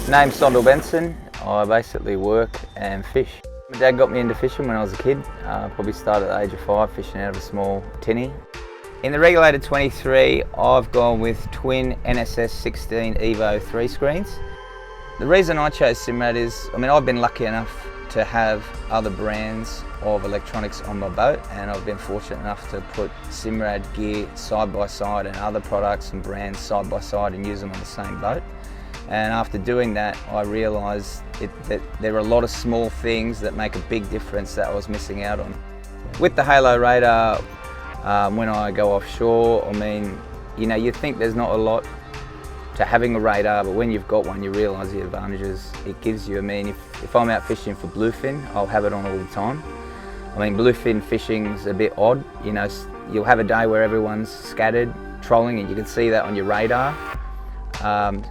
Name's Sondel Benson. I basically work and fish. My dad got me into fishing when I was a kid. Probably started at the age of 5 fishing out of a small tinny. In the regulated 23, I've gone with twin NSS 16 Evo 3 screens. The reason I chose Simrad is, I've been lucky enough to have other brands of electronics on my boat, and I've been fortunate enough to put Simrad gear side by side and other products and brands side by side and use them on the same boat. And after doing that, I realised that there are a lot of small things that make a big difference that I was missing out on. With the Halo radar, when I go offshore, you think there's not a lot to having a radar, but when you've got one, you realise the advantages it gives you. If I'm out fishing for bluefin, I'll have it on all the time. Bluefin fishing's a bit odd. You'll have a day where everyone's scattered, trolling, and you can see that on your radar.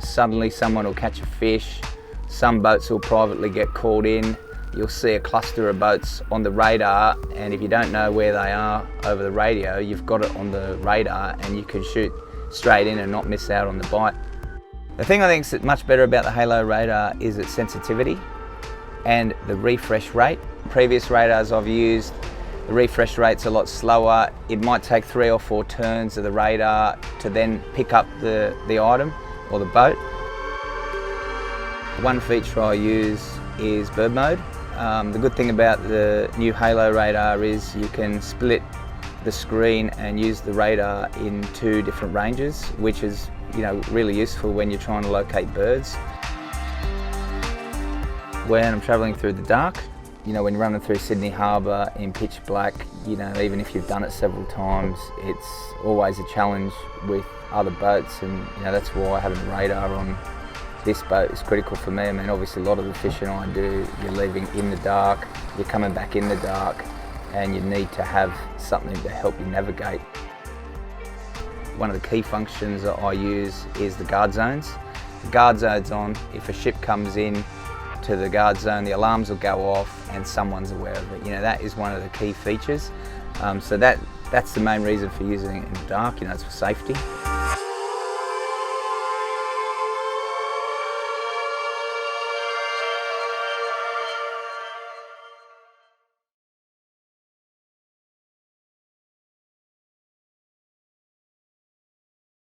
Suddenly someone will catch a fish, some boats will privately get called in, you'll see a cluster of boats on the radar, and if you don't know where they are over the radio, you've got it on the radar and you can shoot straight in and not miss out on the bite. The thing I think is much better about the Halo radar is its sensitivity and the refresh rate. Previous radars I've used, the refresh rate's a lot slower. It might take 3 or 4 turns of the radar to then pick up the item or the boat. One feature I use is bird mode. The good thing about the new Halo radar is you can split the screen and use the radar in 2 different ranges, which is really useful when you're trying to locate birds. When I'm travelling through the dark, when you're running through Sydney Harbour in pitch black, even if you've done it several times, it's always a challenge with other boats, and that's why having a radar on this boat is critical for me. Obviously a lot of the fishing I do, you're leaving in the dark, you're coming back in the dark, and you need to have something to help you navigate. One of the key functions that I use is the guard zones. The guard zone's on. If a ship comes in to the guard zone, the alarms will go off and someone's aware of it. That is one of the key features. So that's the main reason for using it in the dark, it's for safety.